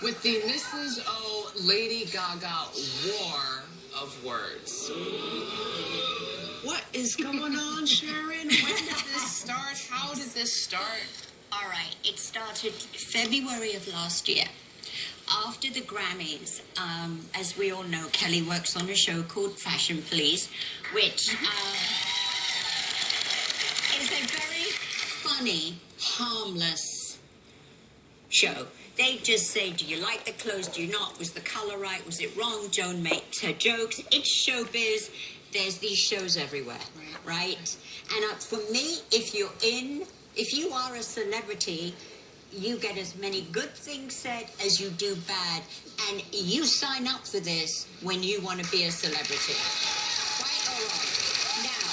with the Mrs. O Lady Gaga war of words. What is going on, Sharon? When did this start? How did this start? All right, it started February of last year. After the Grammys, as we all know, Kelly works on a show called Fashion Police, which is a very funny, harmless show. They just say, do you like the clothes? Do you not? Was the color right? Was it wrong? Joan makes her jokes. It's showbiz. There's these shows everywhere, right? And for me, if you are a celebrity, you get as many good things said as you do bad. And you sign up for this when you want to be a celebrity. Right or wrong? Now,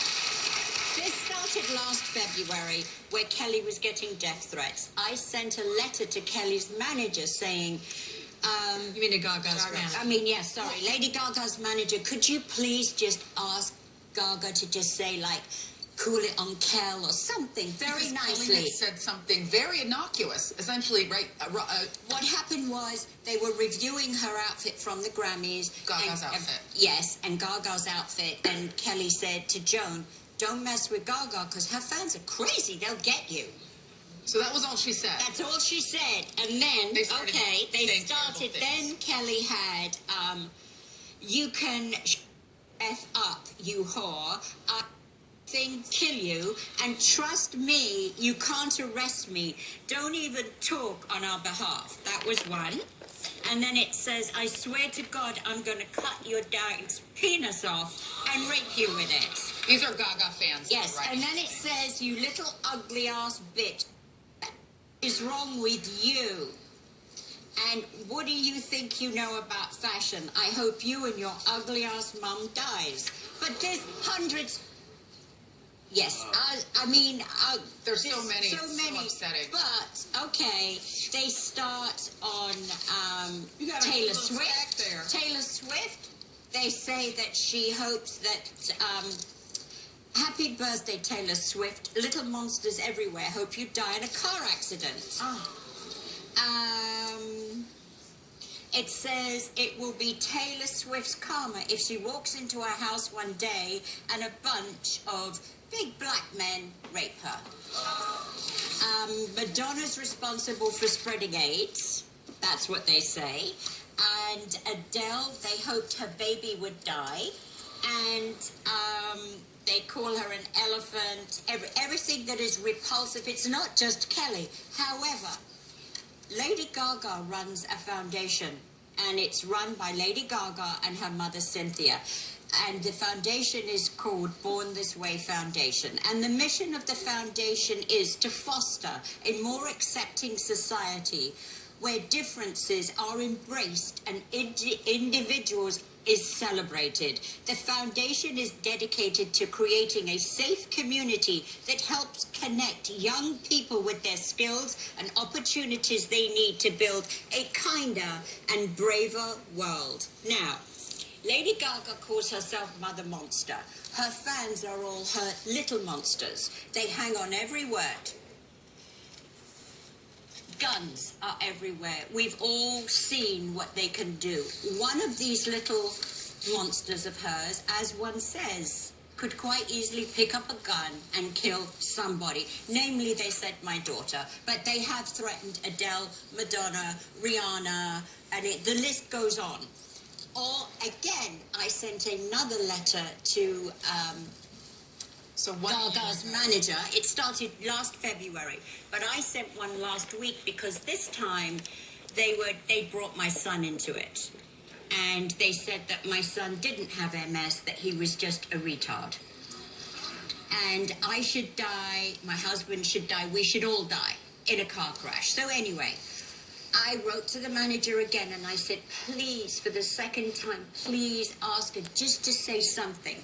this started last February where Kelly was getting death threats. I sent a letter to Kelly's manager saying... you mean to Gaga's manager? Lady Gaga's manager. Could you please just ask Gaga to just say, like, cool it on Kel or something very nicely. Kelly had said something very innocuous, essentially, right? What happened was they were reviewing her outfit from the Grammys. Gaga's outfit. Yes, and Gaga's outfit. And Kelly said to Joan, don't mess with Gaga because her fans are crazy. They'll get you. So that was all she said? That's all she said. And then, they started. Then Kelly had, you can F up, you whore. Kill you, and trust me, you can't arrest me. Don't even talk on our behalf. That was one. And then it says, I swear to God, I'm going to cut your dad's penis off and rape you with it. These are Gaga fans. Yes, right? And then it says, you little ugly ass bitch. What is wrong with you? And what do you think you know about fashion? I hope you and your ugly ass mum dies. But there's hundreds... Yes, there's so many. So upsetting. But okay, they start on Taylor Swift. Taylor Swift. They say that she hopes that happy birthday, Taylor Swift. Little monsters everywhere. Hope you die in a car accident. It says it will be Taylor Swift's karma if she walks into her house one day and a bunch of big black men rape her. Madonna's responsible for spreading AIDS. That's what they say. And Adele, they hoped her baby would die. And they call her an elephant. Everything that is repulsive. It's not just Kelly. However, Lady Gaga runs a foundation. And it's run by Lady Gaga and her mother, Cynthia. And the foundation is called Born This Way Foundation. And the mission of the foundation is to foster a more accepting society where differences are embraced and individuals is celebrated. The foundation is dedicated to creating a safe community that helps connect young people with their skills and opportunities they need to build a kinder and braver world. Now, Lady Gaga calls herself Mother Monster. Her fans are all her little monsters. They hang on every word. Guns are everywhere. We've all seen what they can do. One of these little monsters of hers, as one says, could quite easily pick up a gun and kill somebody. Namely, they said my daughter. But they have threatened Adele, Madonna, Rihanna, and the list goes on. Or, again, I sent another letter to Gaga's manager. It started last February, but I sent one last week because this time they brought my son into it. And they said that my son didn't have MS, that he was just a retard. And I should die, my husband should die, we should all die in a car crash. So anyway, I wrote to the manager again and I said, please, for the second time, please ask her just to say something.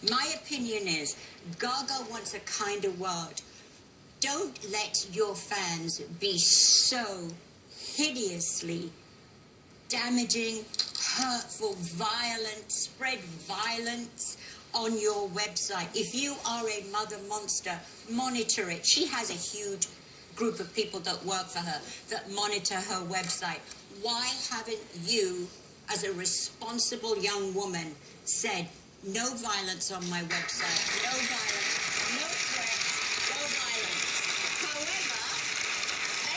My opinion is, Gaga wants a kinder world. Don't let your fans be so hideously damaging, hurtful, violent, spread violence on your website. If you are a mother monster, monitor it. She has a huge group of people that work for her that monitor her website. why haven't you, as a responsible young woman, said no violence on my website, no violence, no threats, no violence. However,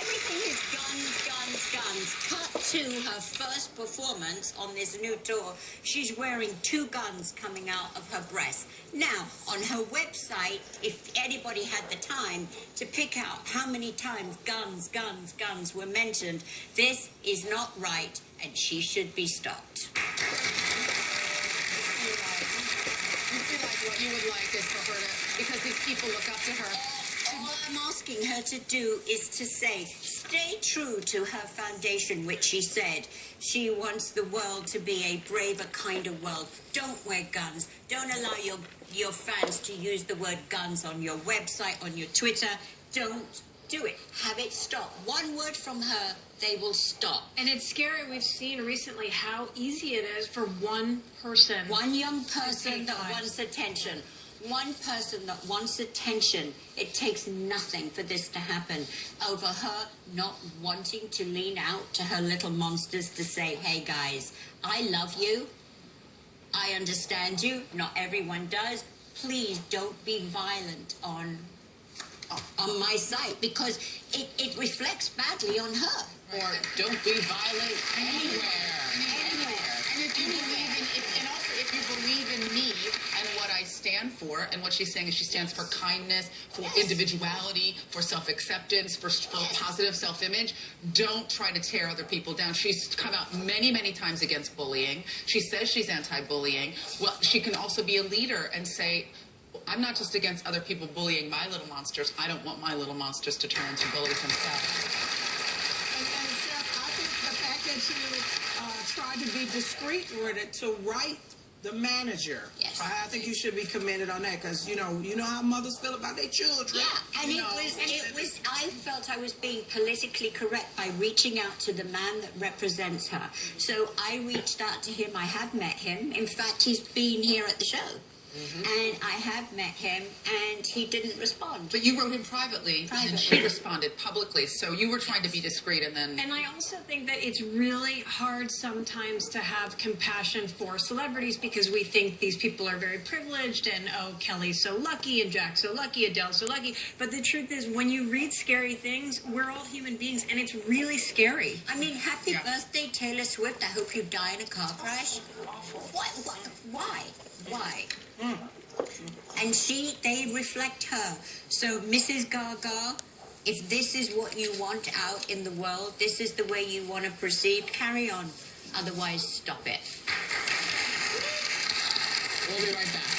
everything is guns, guns, guns. Cut to her first performance on this new tour. She's wearing 2 guns coming out of her breast. Now, on her website, if anybody had the time to pick out how many times guns, guns, guns were mentioned, this is not right, and she should be stopped. You feel like what you would like is for her to, because these people look up to her. All I'm asking her to do is to say, stay true to her foundation, which she said. She wants the world to be a braver, kinder world. Don't wear guns. Don't allow your fans to use the word guns on your website, on your Twitter. Don't do it. Have it stop. One word from her, they will stop. And it's scary. We've seen recently how easy it is for one person. One young person that wants attention. One person that wants attention. It takes nothing for this to happen. Over her not wanting to lean out to her little monsters to say, hey guys, I love you. I understand you. Not everyone does. Please don't be violent on my site, because it reflects badly on her. Or don't be violent anywhere. And if you believe in, and also if you believe in me and what I stand for, and what she's saying is she stands for kindness, for individuality, for self-acceptance, for positive self-image, don't try to tear other people down. She's come out many, many times against bullying. She says she's anti-bullying. Well, she can also be a leader and say, I'm not just against other people bullying my little monsters. I don't want my little monsters to turn into bullies themselves. And Sarah, I think the fact that you tried to be discreet with it to write the manager, yes, I think you should be commended on that, because you know how mothers feel about their children. Yeah, and it was. I felt I was being politically correct by reaching out to the man that represents her. So I reached out to him. I have met him. In fact, he's been here at the show. And I have met him, and he didn't respond. But you wrote him privately, and she responded publicly. So you were trying to be discreet, and then... And I also think that it's really hard sometimes to have compassion for celebrities, because we think these people are very privileged, and oh, Kelly's so lucky, and Jack's so lucky, Adele's so lucky. But the truth is, when you read scary things, we're all human beings, and it's really scary. I mean, happy birthday, Taylor Swift. I hope you die in a car crash. Why? And they reflect her. So, Mrs. Gaga, if this is what you want out in the world, this is the way you want to proceed, carry on. Otherwise, stop it. We'll be right back.